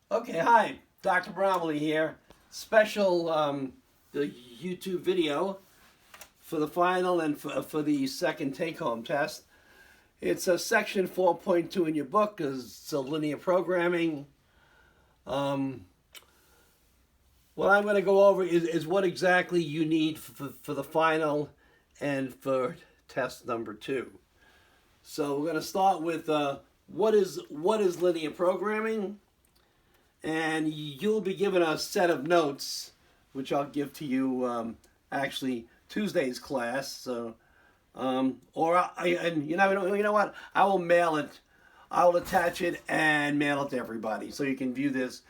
Okay, hi, Dr. Mirabile here. Special the YouTube video for the final and for the second take-home test. It's a section 4.2 in your book, is linear programming. What I'm going to go over is what exactly you need for the final and for test number 2. So we're going to start with what is linear programming. And you'll be given a set of notes, which I'll give to you actually Tuesday's class. So, and you know what? I will mail it. I will attach it and mail it to everybody, so you can view this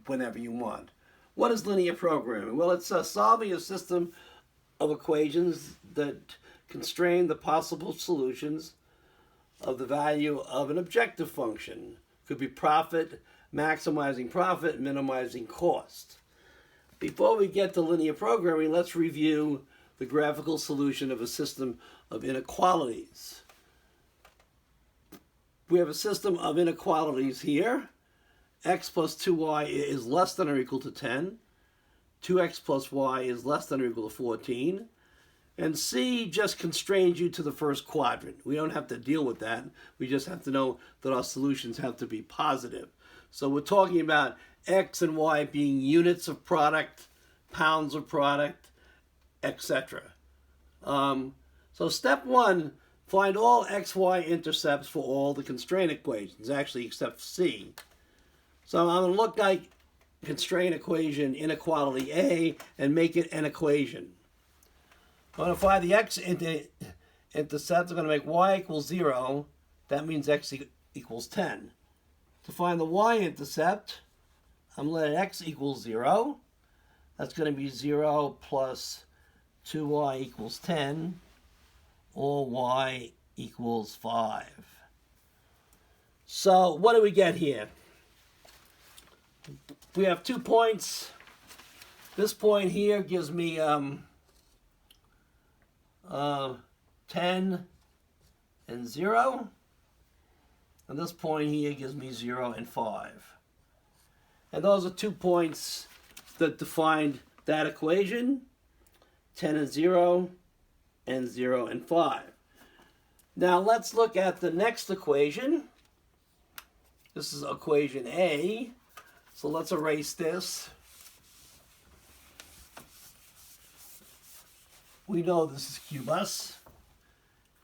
whenever you want. What is linear programming? Well, it's solving a system of equations that constrain the possible solutions of the value of an objective function. Could be profit, maximizing profit, minimizing cost. Before we get to linear programming, let's review the graphical solution of a system of inequalities. We have a system of inequalities here. X plus 2y is less than or equal to 10. 2x plus y is less than or equal to 14. And C just constrains you to the first quadrant. We don't have to deal with that. We just have to know that our solutions have to be positive. So we're talking about X and Y being units of product, pounds of product, etc. So step 1, find all X, Y intercepts for all the constraint equations, actually except C. So I'm going to look like constraint equation inequality A and make it an equation. I'm going to find the X intercepts. I'm going to make Y equals 0. That means X equals 10. To find the y-intercept, I'm going to let x equals 0. That's going to be 0 plus 2y equals 10, or y equals 5. So what do we get here? We have 2 points. This point here gives me 10 and 0. And this point here gives me 0 and 5. And those are 2 points that define that equation, 10 and 0, and 0 and 5. Now let's look at the next equation. This is equation A. So let's erase this. We know this is Q bus.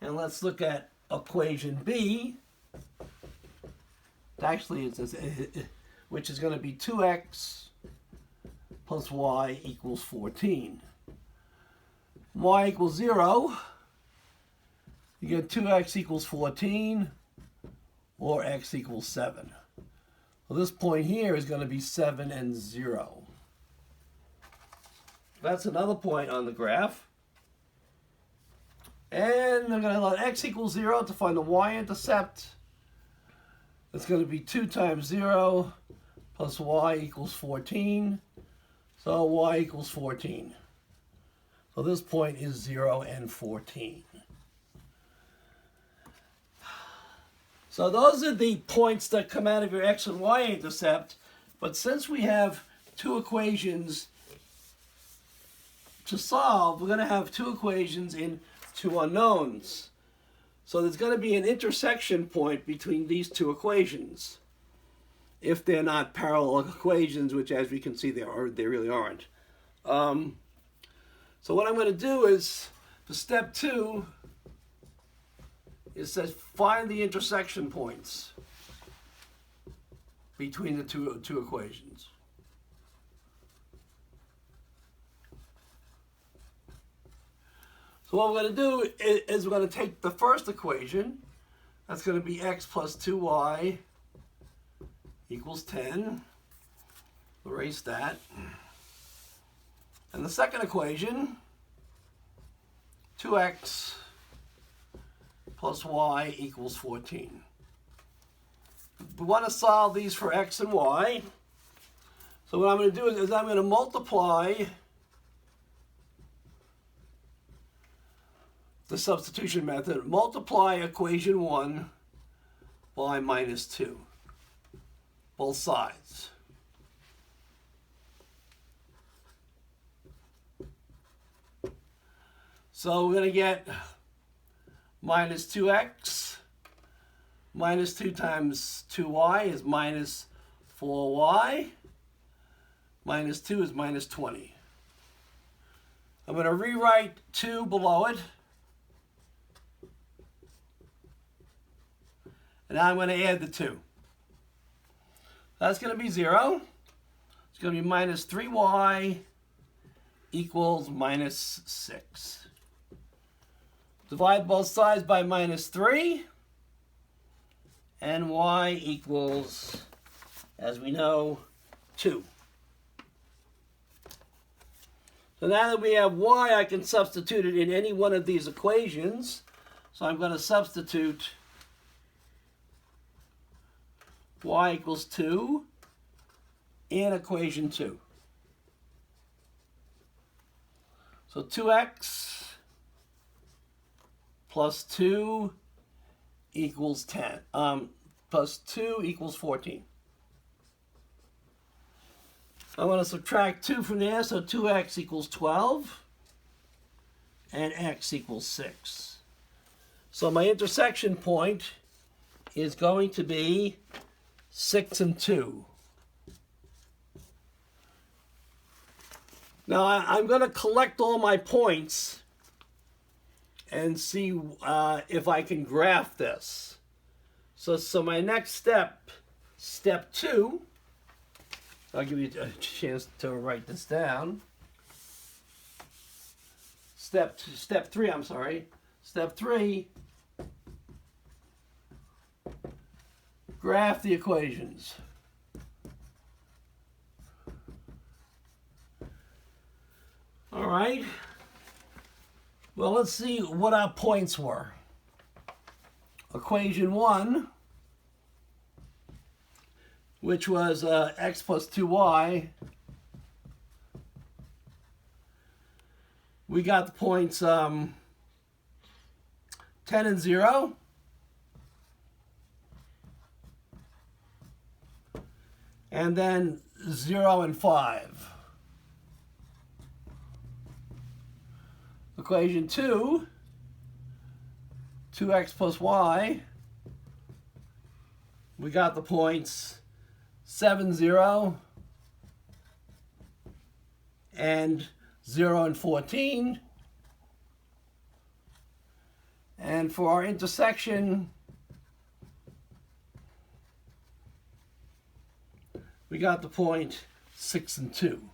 And let's look at equation B. Actually, which is going to be 2x plus y equals 14. Y equals 0. You get 2x equals 14, or x equals 7. Well, this point here is going to be 7 and 0. That's another point on the graph. And I'm going to let x equals 0 to find the y-intercept. It's going to be 2 times 0 plus y equals 14. So y equals 14. So this point is 0 and 14. So those are the points that come out of your x and y intercept. But since we have 2 equations to solve, we're going to have 2 equations in 2 unknowns. So there's going to be an intersection point between these 2 equations, if they're not parallel equations, which, as we can see, they really aren't. So what I'm going to do is, for step 2, it says find the intersection points between the two equations. So what we're going to do is we're going to take the first equation. That's going to be x plus 2y equals 10. Erase that. And the second equation, 2x plus y equals 14. We want to solve these for x and y. So what I'm going to do is I'm going to multiply the substitution method, multiply equation 1 by minus 2, both sides. So we're going to get minus 2x. Minus 2 times 2y is minus 4y. Minus 2 is minus 20. I'm going to rewrite 2 below it. And now I'm going to add the 2. That's going to be 0. It's going to be minus 3y equals minus 6. Divide both sides by minus 3. And y equals, as we know, 2. So now that we have y, I can substitute it in any one of these equations. So I'm going to substitute y equals 2 in equation 2. So 2x plus 2 equals 10. Plus 2 equals 14. I'm going to subtract 2 from there, so 2x equals 12, and x equals 6. So my intersection point is going to be 6 and 2. Now I'm going to collect all my points and see if I can graph this. So my next step, step 2, I'll give you a chance to write this down. Step 3, I'm sorry. Step 3, graph the equations. All right. Well, let's see what our points were. Equation 1, which was x plus 2y. We got the points 10 and 0. And then 0 and 5. Equation 2, 2x plus y, we got the points 7, 0, and 0 and 14. And for our intersection, we got the point 6 and 2.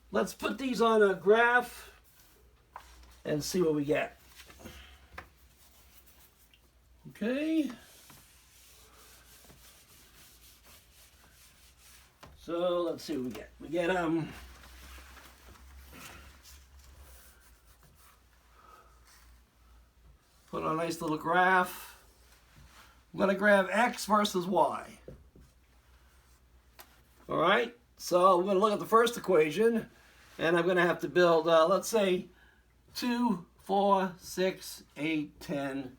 Let's put these on a graph and see what we get. Okay. So let's see what we get. We get put on a nice little graph. I'm going to grab x versus y. All right. So we're going to look at the first equation, and I'm going to have to build, let's say, 2, 4, 6, 8, 10,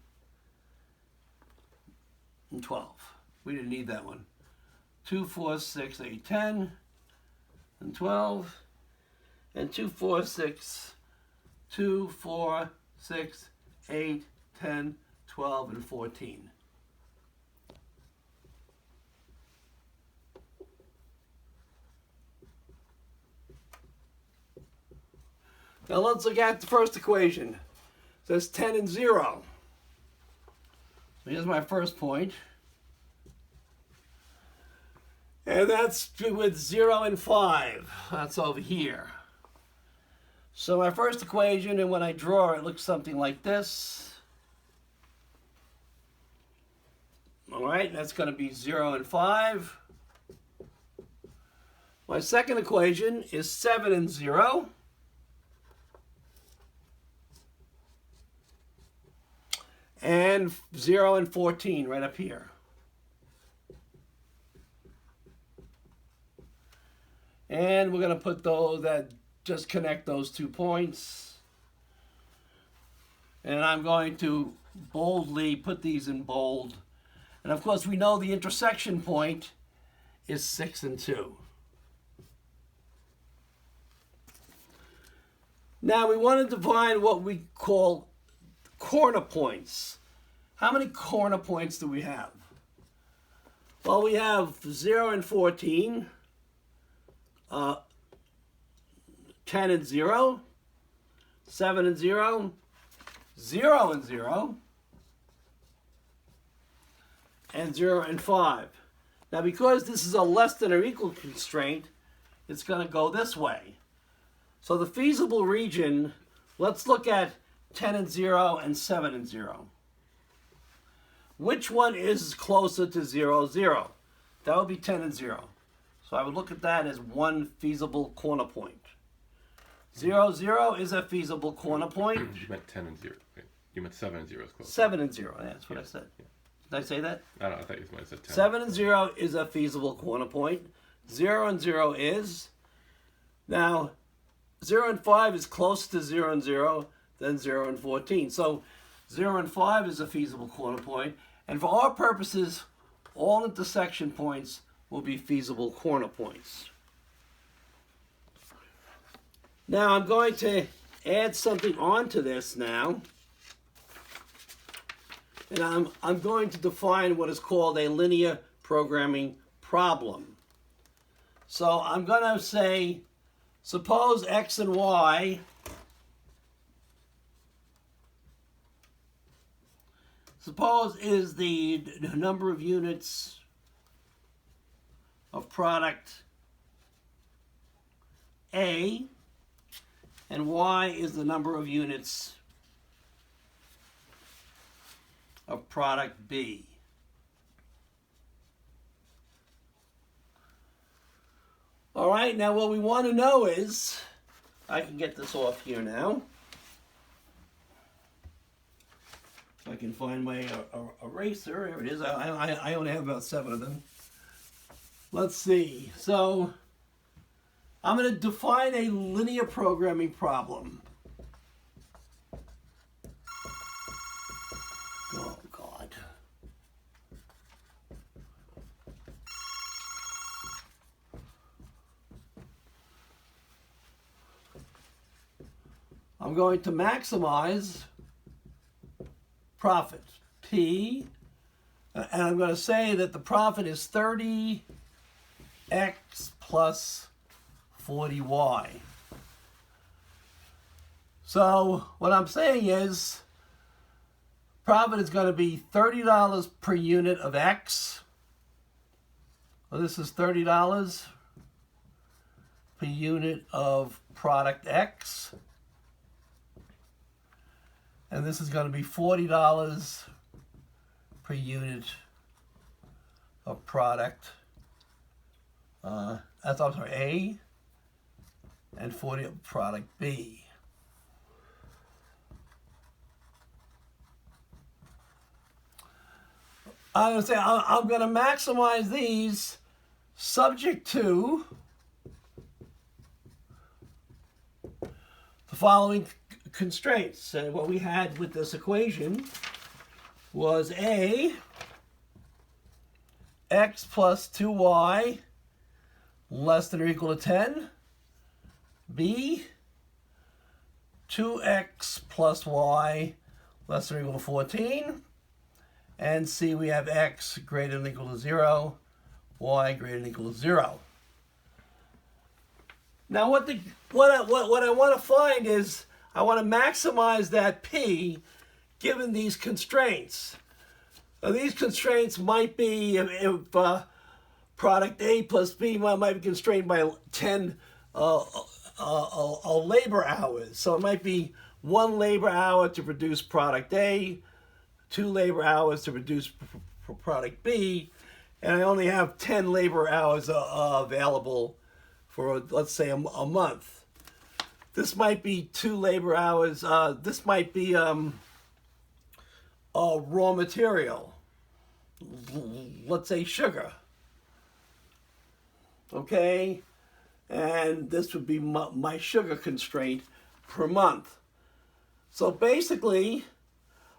and 12. We didn't need that one. 2, 4, 6, 8, 10, and 12, and 2, 4, 6, 2, 4, 6, 8, 10, 12, and 14. Now let's look at the first equation. It says 10 and 0. So here's my first point. And that's with 0 and 5. That's over here. So my first equation, and when I draw it, looks something like this. All right, that's going to be 0 and 5. My second equation is 7 and 0. And 0 and 14 right up here. And we're going to put those that just connect those 2 points. And I'm going to boldly put these in bold. And of course, we know the intersection point is 6 and 2. Now we want to define what we call corner points. How many corner points do we have? Well, we have 0 and 14, 10 and 0, 7 and 0, 0 and 0, and 0 and 5. Now, because this is a less than or equal constraint, it's going to go this way. So the feasible region, let's look at 10 and 0 and 7 and 0. Which one is closer to 0, 0? That would be 10 and 0. So I would look at that as one feasible corner point. 0, 0 is a feasible corner point. You meant 10 and 0. You meant 7 and 0 is close. 7 and 0, that's what I said. Yeah. Did I say that? I thought you might have said 10. 7 and 0 is a feasible corner point. 0 and 0 is. Now, 0 and 5 is closer to 0 and 0 than 0 and 14. So 0 and 5 is a feasible corner point. And for our purposes, all intersection points will be feasible corner points. Now I'm going to add something onto this now. And I'm going to define what is called a linear programming problem. So I'm going to say, suppose x and y is the number of units of product A, and y is the number of units of product B. All right, now what we want to know is, I can get this off here now. I can find my eraser. Here it is. I only have about 7 of them. Let's see. So I'm going to define a linear programming problem. Oh, God. I'm going to maximize profit, P, and I'm going to say that the profit is 30x plus 40y. So what I'm saying is profit is going to be $30 per unit of X. Well, this is $30 per unit of product X. And this is going to be $40 per unit of product. I'm sorry, A, and 40 of product B. I'm going to say I'm going to maximize these subject to the following constraints. And what we had with this equation was A, x plus 2y less than or equal to 10. B, 2x plus y less than or equal to 14. And C, we have x greater than or equal to 0, y greater than or equal to 0. Now what I want to find is, I want to maximize that P given these constraints. Now, these constraints might be if product A plus B might be constrained by 10 labor hours. So it might be 1 labor hour to produce product A, 2 labor hours to produce product B, and I only have 10 labor hours available for, let's say, a month. This might be 2 labor hours. This might be raw material. Let's say sugar. Okay? And this would be my sugar constraint per month. So basically,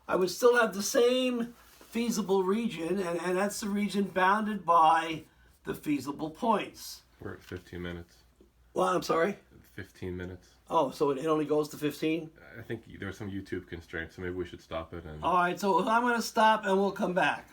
I would still have the same feasible region, and that's the region bounded by the feasible points. We're at 15 minutes. Well, I'm sorry? 15 minutes. Oh, so it only goes to 15? I think there are some YouTube constraints, so maybe we should stop it and. All right, so I'm going to stop and we'll come back.